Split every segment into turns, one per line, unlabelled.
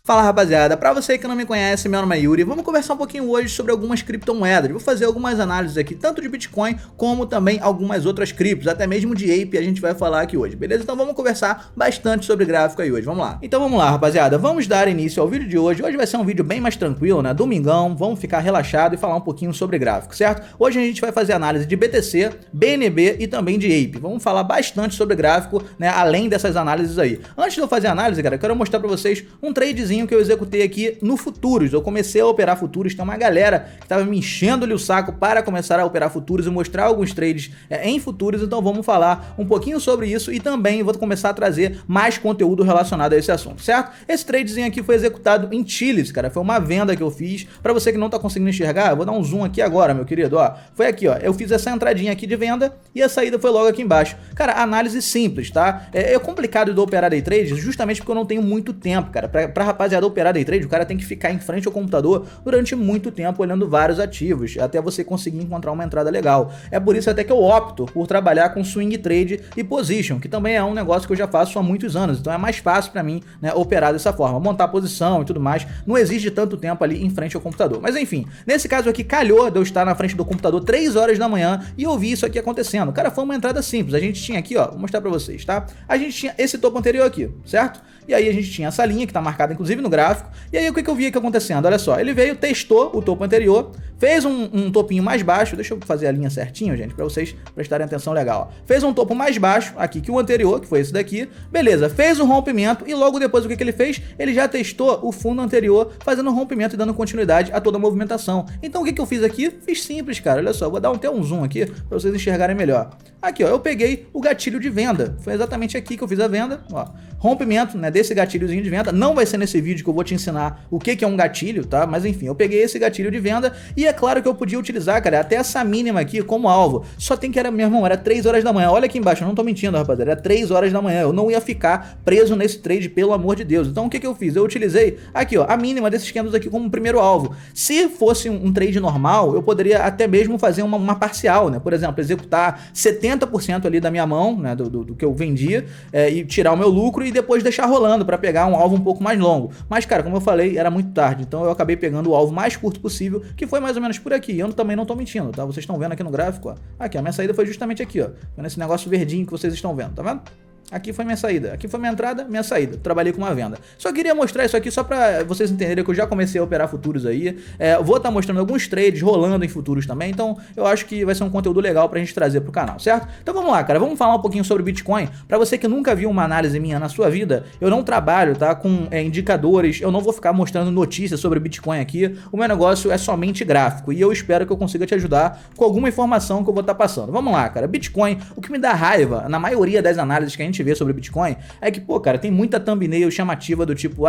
Fala rapaziada, pra você que não me conhece, meu nome é Yuri, vamos conversar um pouquinho hoje sobre algumas criptomoedas. Vou fazer algumas análises aqui, tanto de Bitcoin como também algumas outras criptos, até mesmo de Ape a gente vai falar aqui hoje, beleza? Então vamos conversar bastante sobre gráfico aí hoje, vamos lá. Então vamos lá rapaziada, vamos dar início ao vídeo de hoje. Hoje vai ser um vídeo bem mais tranquilo, né? Domingão, vamos ficar relaxado e falar um pouquinho sobre gráfico, certo? Hoje a gente vai fazer análise de BTC, BNB e também de Ape. Vamos falar bastante sobre gráfico, né? Além dessas análises aí. Antes de eu fazer a análise, cara, eu quero mostrar pra vocês um tradezinho que eu executei aqui no futuros. Eu comecei a operar futuros, tem uma galera que tava me enchendo-lhe o saco para começar a operar futuros e mostrar alguns trades em futuros, então vamos falar um pouquinho sobre isso e também vou começar a trazer mais conteúdo relacionado a esse assunto, certo? Esse tradezinho aqui foi executado em Chiles, cara, foi uma venda que eu fiz. Para você que não tá conseguindo enxergar, eu vou dar um zoom aqui agora, meu querido, ó, foi aqui, ó, eu fiz essa entradinha aqui de venda e a saída foi logo aqui embaixo. Cara, análise simples, tá? É complicado de operar day trade justamente porque eu não tenho muito tempo, cara, pra rapaziada operar day trade, o cara tem que ficar em frente ao computador durante muito tempo olhando vários ativos, até você conseguir encontrar uma entrada legal. É por isso até que eu opto por trabalhar com swing trade e position, que também é um negócio que eu já faço há muitos anos, então é mais fácil para mim, né, operar dessa forma, montar posição e tudo mais, não exige tanto tempo ali em frente ao computador. Mas enfim, nesse caso aqui calhou de eu estar na frente do computador 3 horas da manhã e eu vi isso aqui acontecendo. Cara, foi uma entrada simples, a gente tinha aqui, ó, vou mostrar para vocês, tá? A gente tinha esse topo anterior aqui, certo? E aí a gente tinha essa linha que tá marcada inclusive no gráfico. E aí o que eu vi aqui acontecendo? Olha só, ele veio, testou o topo anterior, fez um topinho mais baixo. Deixa eu fazer a linha certinho, gente, pra vocês prestarem atenção legal. Ó. Fez um topo mais baixo aqui que o anterior, que foi esse daqui. Beleza, fez um rompimento e logo depois o que ele fez? Ele já testou o fundo anterior, fazendo um rompimento e dando continuidade a toda a movimentação. Então o que eu fiz aqui? Fiz simples, cara. Olha só, vou dar até um zoom aqui pra vocês enxergarem melhor. Aqui, ó, eu peguei o gatilho de venda. Foi exatamente aqui que eu fiz a venda, ó. Rompimento, né, desse gatilhozinho de venda. Não vai ser nesse vídeo que eu vou te ensinar o que é um gatilho, tá? Mas enfim, eu peguei esse gatilho de venda e é claro que eu podia utilizar, cara, até essa mínima aqui como alvo. Só tem que era, meu irmão, era 3 horas da manhã. Olha aqui embaixo, eu não tô mentindo, rapaziada. Era 3 horas da manhã. Eu não ia ficar preso nesse trade, pelo amor de Deus. Então o que eu fiz? Eu utilizei aqui, ó, a mínima desses candles aqui como primeiro alvo. Se fosse um trade normal, eu poderia até mesmo fazer uma parcial, né? Por exemplo, executar 70% ali da minha mão, né, do que eu vendia, e tirar o meu lucro e depois deixar rolando para pegar um alvo um pouco mais longo. Mas, cara, como eu falei, era muito tarde, então eu acabei pegando o alvo mais curto possível, que foi mais ou menos por aqui. E eu também não tô mentindo, tá? Vocês estão vendo aqui no gráfico, ó. Aqui, a minha saída foi justamente aqui, ó. Vendo esse negócio verdinho que vocês estão vendo, tá vendo? Aqui foi minha saída, aqui foi minha entrada, minha saída. Trabalhei com uma venda. Só queria mostrar isso aqui só pra vocês entenderem que eu já comecei a operar futuros aí. Vou estar mostrando alguns trades rolando em futuros também, então eu acho que vai ser um conteúdo legal pra gente trazer pro canal, certo? Então vamos lá, cara, vamos falar um pouquinho sobre Bitcoin. Pra você que nunca viu uma análise minha na sua vida, eu não trabalho, tá, com indicadores, eu não vou ficar mostrando notícias sobre Bitcoin aqui. O meu negócio é somente gráfico e eu espero que eu consiga te ajudar com alguma informação que eu vou estar passando. Vamos lá, cara, Bitcoin, o que me dá raiva na maioria das análises que a gente vê sobre Bitcoin é que, pô, cara, tem muita thumbnail chamativa do tipo,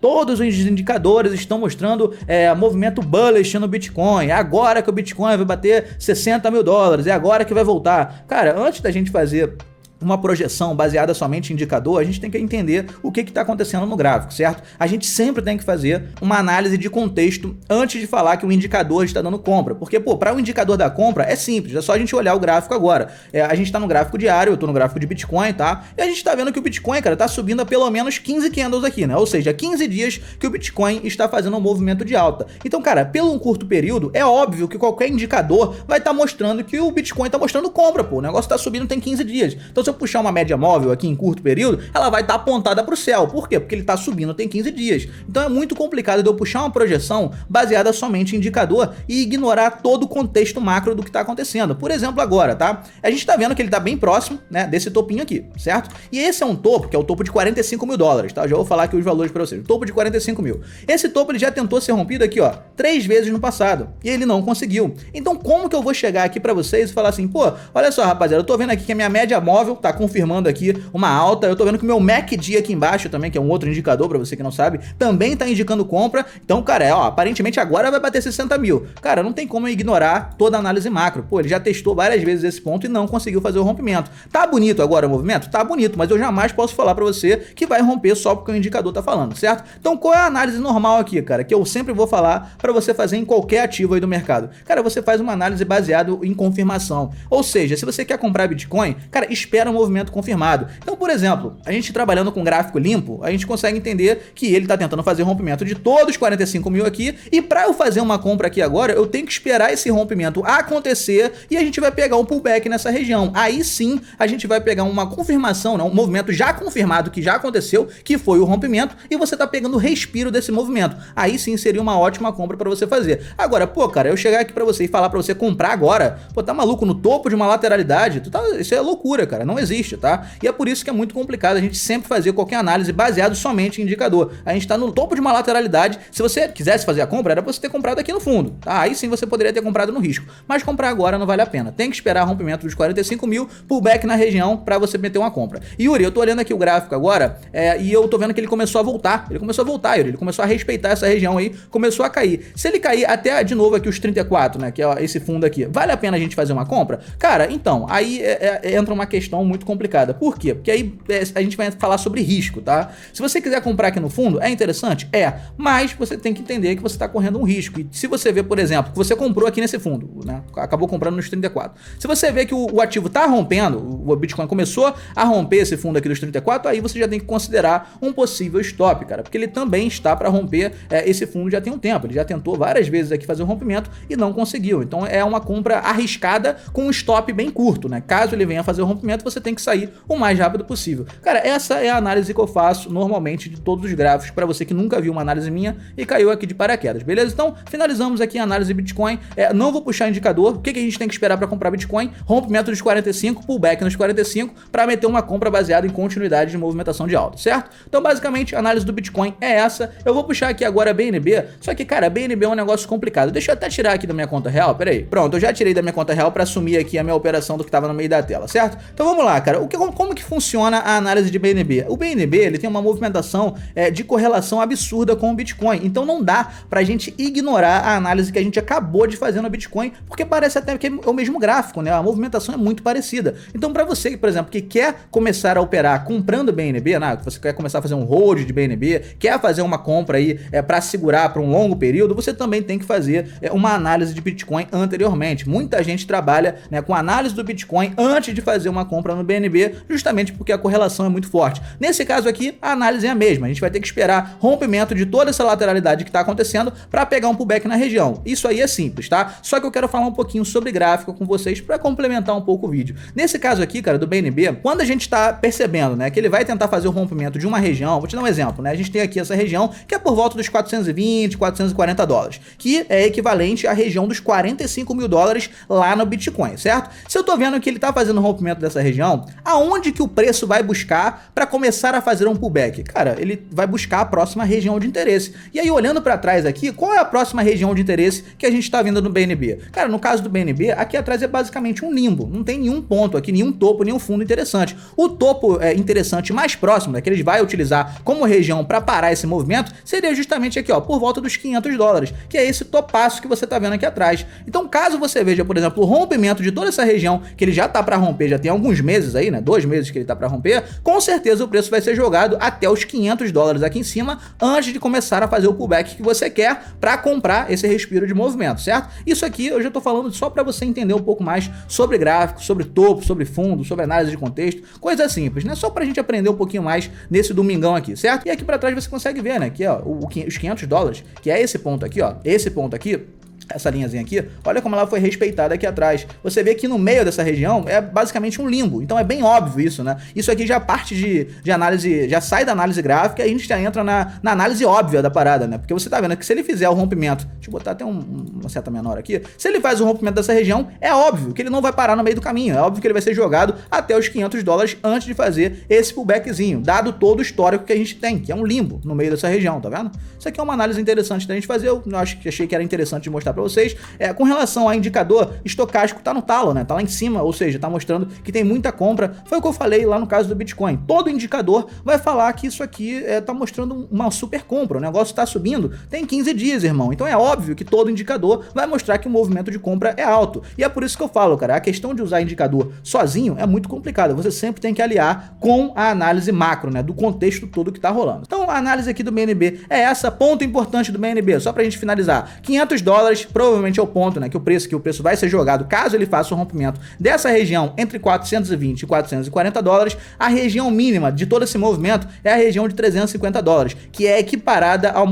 todos os indicadores estão mostrando movimento bullish no Bitcoin, é agora que o Bitcoin vai bater 60 mil dólares, é agora que vai voltar. Cara, antes da gente fazer uma projeção baseada somente em indicador, a gente tem que entender o que está acontecendo no gráfico, certo? A gente sempre tem que fazer uma análise de contexto antes de falar que o indicador está dando compra, porque, pô, para o indicador da compra é simples, é só a gente olhar o gráfico agora. A gente está no gráfico diário, eu estou no gráfico de Bitcoin, tá? E a gente está vendo que o Bitcoin, cara, tá subindo há pelo menos 15 candles aqui, né? Ou seja, 15 dias que o Bitcoin está fazendo um movimento de alta. Então, cara, pelo um curto período, é óbvio que qualquer indicador vai estar mostrando que o Bitcoin está mostrando compra, pô. O negócio está subindo tem 15 dias. Então, se eu puxar uma média móvel aqui em curto período, ela vai estar apontada para o céu. Por quê? Porque ele está subindo tem 15 dias. Então é muito complicado de eu puxar uma projeção baseada somente em indicador e ignorar todo o contexto macro do que está acontecendo. Por exemplo, agora, tá? A gente está vendo que ele está bem próximo, né, desse topinho aqui, certo? E esse é um topo, que é o topo de 45 mil dólares, tá? Já vou falar aqui os valores para vocês. O topo de 45 mil. Esse topo ele já tentou ser rompido aqui, ó, 3 vezes no passado. E ele não conseguiu. Então como que eu vou chegar aqui para vocês e falar assim, pô, olha só, rapaziada, eu tô vendo aqui que a minha média móvel tá confirmando aqui uma alta, eu tô vendo que o meu MACD aqui embaixo também, que é um outro indicador pra você que não sabe, também tá indicando compra. Então, cara, aparentemente agora vai bater 60 mil. Cara, não tem como eu ignorar toda a análise macro. Pô, ele já testou várias vezes esse ponto e não conseguiu fazer o rompimento. Tá bonito agora o movimento? Tá bonito, mas eu jamais posso falar pra você que vai romper só porque o indicador tá falando, certo? Então, qual é a análise normal aqui, cara, que eu sempre vou falar pra você fazer em qualquer ativo aí do mercado? Cara, você faz uma análise baseada em confirmação. Ou seja, se você quer comprar Bitcoin, cara, espera era um movimento confirmado. Então, por exemplo, a gente trabalhando com gráfico limpo, a gente consegue entender que ele está tentando fazer rompimento de todos os 45 mil aqui, e para eu fazer uma compra aqui agora, eu tenho que esperar esse rompimento acontecer e a gente vai pegar um pullback nessa região. Aí sim, a gente vai pegar uma confirmação, né, um movimento já confirmado que já aconteceu, que foi o rompimento, e você tá pegando o respiro desse movimento. Aí sim seria uma ótima compra para você fazer. Agora, pô, cara, eu chegar aqui para você e falar para você comprar agora, pô, tá maluco, no topo de uma lateralidade, isso é loucura, cara, não existe, tá? E é por isso que é muito complicado a gente sempre fazer qualquer análise baseado somente em indicador. A gente tá no topo de uma lateralidade, se você quisesse fazer a compra, era pra você ter comprado aqui no fundo, tá? Aí sim você poderia ter comprado no risco, mas comprar agora não vale a pena. Tem que esperar rompimento dos 45 mil, pullback na região pra você meter uma compra. E Yuri, eu tô olhando aqui o gráfico agora, e eu tô vendo que ele começou a voltar. Ele começou a voltar, Yuri, ele começou a respeitar essa região aí, começou a cair. Se ele cair até de novo aqui os 34, né, que é esse fundo aqui, vale a pena a gente fazer uma compra? Cara, então, aí entra uma questão muito complicada. Por quê? Porque aí a gente vai falar sobre risco, tá? Se você quiser comprar aqui no fundo, é interessante? É, mas você tem que entender que você tá correndo um risco. E se você vê, por exemplo, que você comprou aqui nesse fundo, né, acabou comprando nos 34. Se você vê que o ativo tá rompendo, o Bitcoin começou a romper esse fundo aqui dos 34, aí você já tem que considerar um possível stop, cara, porque ele também está para romper esse fundo já tem um tempo. Ele já tentou várias vezes aqui fazer um rompimento e não conseguiu. Então é uma compra arriscada com um stop bem curto, né? Caso ele venha fazer o rompimento, você tem que sair o mais rápido possível. Cara, essa é a análise que eu faço normalmente de todos os gráficos para você que nunca viu uma análise minha e caiu aqui de paraquedas, beleza? Então, finalizamos aqui a análise de Bitcoin. Não vou puxar indicador. O que a gente tem que esperar para comprar Bitcoin? Rompimento dos 45, pullback nos 45 para meter uma compra baseada em continuidade de movimentação de alta, certo? Então, basicamente, a análise do Bitcoin é essa. Eu vou puxar aqui agora a BNB, só que, cara, a BNB é um negócio complicado. Deixa eu até tirar aqui da minha conta real, peraí. Pronto, eu já tirei da minha conta real para assumir aqui a minha operação do que estava no meio da tela, certo? Então vamos lá, cara. Como que funciona a análise de BNB? O BNB, ele tem uma movimentação de correlação absurda com o Bitcoin. Então não dá pra gente ignorar a análise que a gente acabou de fazer no Bitcoin, porque parece até que é o mesmo gráfico, né? A movimentação é muito parecida. Então para você, por exemplo, que quer começar a operar comprando BNB, né? Você quer começar a fazer um hold de BNB, quer fazer uma compra aí para segurar por um longo período, você também tem que fazer uma análise de Bitcoin anteriormente. Muita gente trabalha, né, com análise do Bitcoin antes de fazer uma compra no BNB, justamente porque a correlação é muito forte. Nesse caso aqui, a análise é a mesma. A gente vai ter que esperar rompimento de toda essa lateralidade que está acontecendo para pegar um pullback na região. Isso aí é simples, tá? Só que eu quero falar um pouquinho sobre gráfico com vocês para complementar um pouco o vídeo. Nesse caso aqui, cara, do BNB, quando a gente está percebendo, né, que ele vai tentar fazer o rompimento de uma região, vou te dar um exemplo, né? A gente tem aqui essa região que é por volta dos 420, 440 dólares, que é equivalente à região dos 45 mil dólares lá no Bitcoin, certo? Se eu tô vendo que ele tá fazendo o rompimento dessa região, aonde que o preço vai buscar para começar a fazer um pullback? Cara, ele vai buscar a próxima região de interesse. E aí, olhando para trás aqui, qual é a próxima região de interesse que a gente tá vendo no BNB? Cara, no caso do BNB, aqui atrás é basicamente um limbo. Não tem nenhum ponto aqui, nenhum topo, nenhum fundo interessante. O topo interessante mais próximo, que ele vai utilizar como região para parar esse movimento, seria justamente aqui, ó, por volta dos 500 dólares, que é esse topaço que você tá vendo aqui atrás. Então, caso você veja, por exemplo, o rompimento de toda essa região, que ele já tá para romper, já tem alguns meses aí, né, 2 meses que ele tá para romper, com certeza o preço vai ser jogado até os 500 dólares aqui em cima, antes de começar a fazer o pullback que você quer para comprar esse respiro de movimento, certo? Isso aqui eu já tô falando só para você entender um pouco mais sobre gráfico, sobre topo, sobre fundo, sobre análise de contexto, coisa simples, né? Só pra gente aprender um pouquinho mais nesse domingão aqui, certo? E aqui para trás você consegue ver, né, que ó, os 500 dólares, que é esse ponto aqui, ó, esse ponto aqui, essa linhazinha aqui, olha como ela foi respeitada aqui atrás. Você vê que no meio dessa região é basicamente um limbo, então é bem óbvio isso, né? Isso aqui já parte de análise, já sai da análise gráfica e a gente já entra na análise óbvia da parada, né? Porque você tá vendo que se ele fizer o rompimento, deixa eu botar até uma seta menor aqui, se ele faz o rompimento dessa região, é óbvio que ele não vai parar no meio do caminho, é óbvio que ele vai ser jogado até os 500 dólares antes de fazer esse pullbackzinho, dado todo o histórico que a gente tem, que é um limbo no meio dessa região, tá vendo? Isso aqui é uma análise interessante da gente fazer, eu achei que era interessante de mostrar para vocês. Com relação ao indicador, estocástico tá no talo, né? Tá lá em cima, ou seja, tá mostrando que tem muita compra. Foi o que eu falei lá no caso do Bitcoin. Todo indicador vai falar que isso aqui tá mostrando uma super compra. O negócio tá subindo tem 15 dias, irmão. Então é óbvio que todo indicador vai mostrar que o movimento de compra é alto. E é por isso que eu falo, cara, a questão de usar indicador sozinho é muito complicada. Você sempre tem que aliar com a análise macro, né? Do contexto todo que tá rolando. Então Então a análise aqui do BNB é essa, ponto importante do BNB, só pra gente finalizar. $500 provavelmente é o ponto, né, que o preço vai ser jogado caso ele faça o rompimento dessa região entre 420 e 440 dólares. A região mínima de todo esse movimento é a região de 350 dólares, que é equiparada ao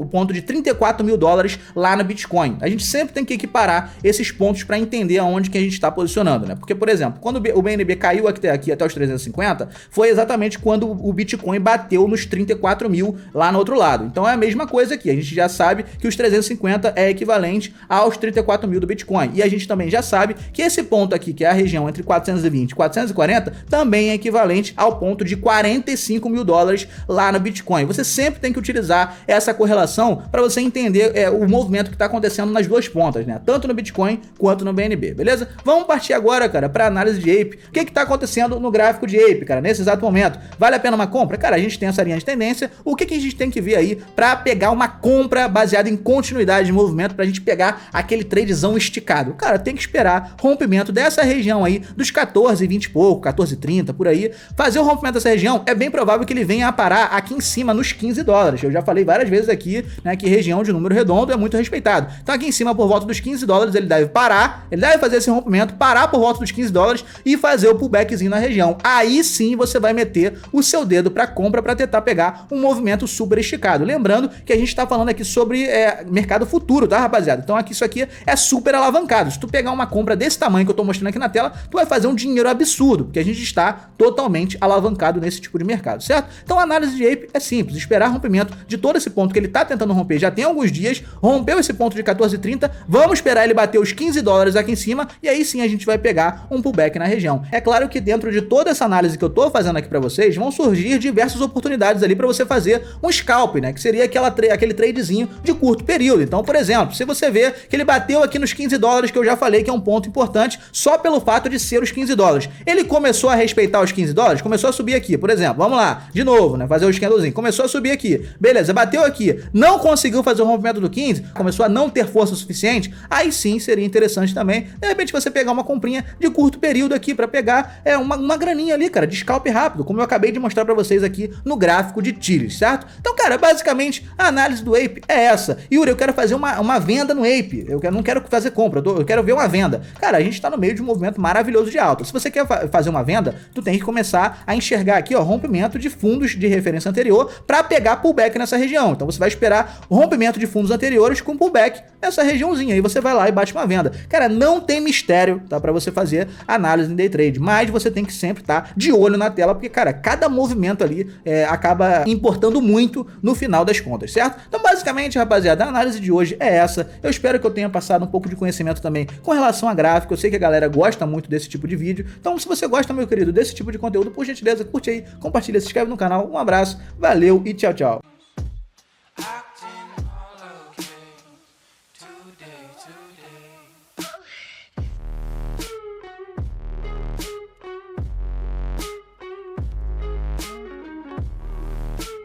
ponto de 34 mil dólares lá no Bitcoin. A gente sempre tem que equiparar esses pontos para entender aonde que a gente está posicionando, né? Porque, por exemplo, quando o BNB caiu aqui até os 350, foi exatamente quando o Bitcoin bateu nos 34 mil lá no outro lado. Então é a mesma coisa aqui, a gente já sabe que os 350 é equivalente aos 34 mil do Bitcoin. E a gente também já sabe que esse ponto aqui, que é a região entre 420 e 440, também é equivalente ao ponto de 45 mil dólares lá no Bitcoin. Você sempre tem que utilizar essa correlação para você entender o movimento que está acontecendo nas duas pontas, né? Tanto no Bitcoin quanto no BNB, beleza? Vamos partir agora, cara, para análise de Ape. O que está acontecendo no gráfico de Ape, cara, nesse exato momento? Vale a pena uma compra? Cara, a gente tem essa linha de tendência. O que a gente tem que ver aí para pegar uma compra baseada em continuidade de movimento, para a gente pegar aquele tradezão esticado? Cara, tem que esperar rompimento dessa região aí dos 14,20 e pouco, 14,30 por aí. Fazer o rompimento dessa região, é bem provável que ele venha a parar aqui em cima nos 15 dólares. Eu já falei várias vezes aqui, né, que região de número redondo é muito respeitado. Então aqui em cima, por volta dos 15 dólares, ele deve parar, ele deve fazer esse rompimento, parar por volta dos 15 dólares e fazer o pullbackzinho na região. Aí sim você vai meter o seu dedo para compra para tentar pegar um movimento super esticado. Lembrando que a gente tá falando aqui sobre mercado futuro, tá, rapaziada? Então aqui isso aqui é super alavancado. Se tu pegar uma compra desse tamanho que eu tô mostrando aqui na tela, tu vai fazer um dinheiro absurdo, porque a gente está totalmente alavancado nesse tipo de mercado, certo? Então a análise de Ape é simples, esperar rompimento de todo esse ponto que ele tá tentando romper já tem alguns dias, rompeu esse ponto de 14,30, vamos esperar ele bater os 15 dólares aqui em cima e aí sim a gente vai pegar um pullback na região. É claro que dentro de toda essa análise que eu tô fazendo aqui para vocês, vão surgir diversas oportunidades ali para você fazer um scalp, né, que seria aquele tradezinho de curto período. Então, por exemplo, se você vê que ele bateu aqui nos 15 dólares, que eu já falei que é um ponto importante, só pelo fato de ser os 15 dólares. Ele começou a respeitar os 15 dólares, começou a subir aqui, por exemplo, vamos lá, de novo, né, fazer o escandalzinho, começou a subir aqui, beleza, bateu aqui, não conseguiu fazer o rompimento do 15, começou a não ter força suficiente, aí sim seria interessante também, de repente você pegar uma comprinha de curto período aqui, pra pegar uma graninha ali, cara, de scalp rápido, como eu acabei de mostrar pra vocês aqui no gráfico de Tillis, certo? Então, cara, basicamente, a análise do Ape é essa. Yuri, eu quero fazer uma venda no Ape, não quero fazer compra, eu quero ver uma venda. Cara, a gente tá no meio de um movimento maravilhoso de alta. Se você quer fazer uma venda, tu tem que começar a enxergar aqui, ó, rompimento de fundos de referência anterior para pegar pullback nessa região. Então você vai esperar o rompimento de fundos anteriores com pullback nessa regiãozinha. Aí você vai lá e bate uma venda. Cara, não tem mistério, tá, para você fazer análise em day trade, mas você tem que sempre estar de olho na tela, porque, cara, cada movimento ali acaba importando muito no final das contas, certo? Então, basicamente, rapaziada, a análise de hoje é essa. Eu espero que eu tenha passado um pouco de conhecimento também com relação a gráfico. Eu sei que a galera gosta muito desse tipo de vídeo. Então, se você gosta, meu querido, desse tipo de conteúdo, por gentileza, curte aí, compartilha, se inscreve no canal. Um abraço, valeu e tchau, tchau.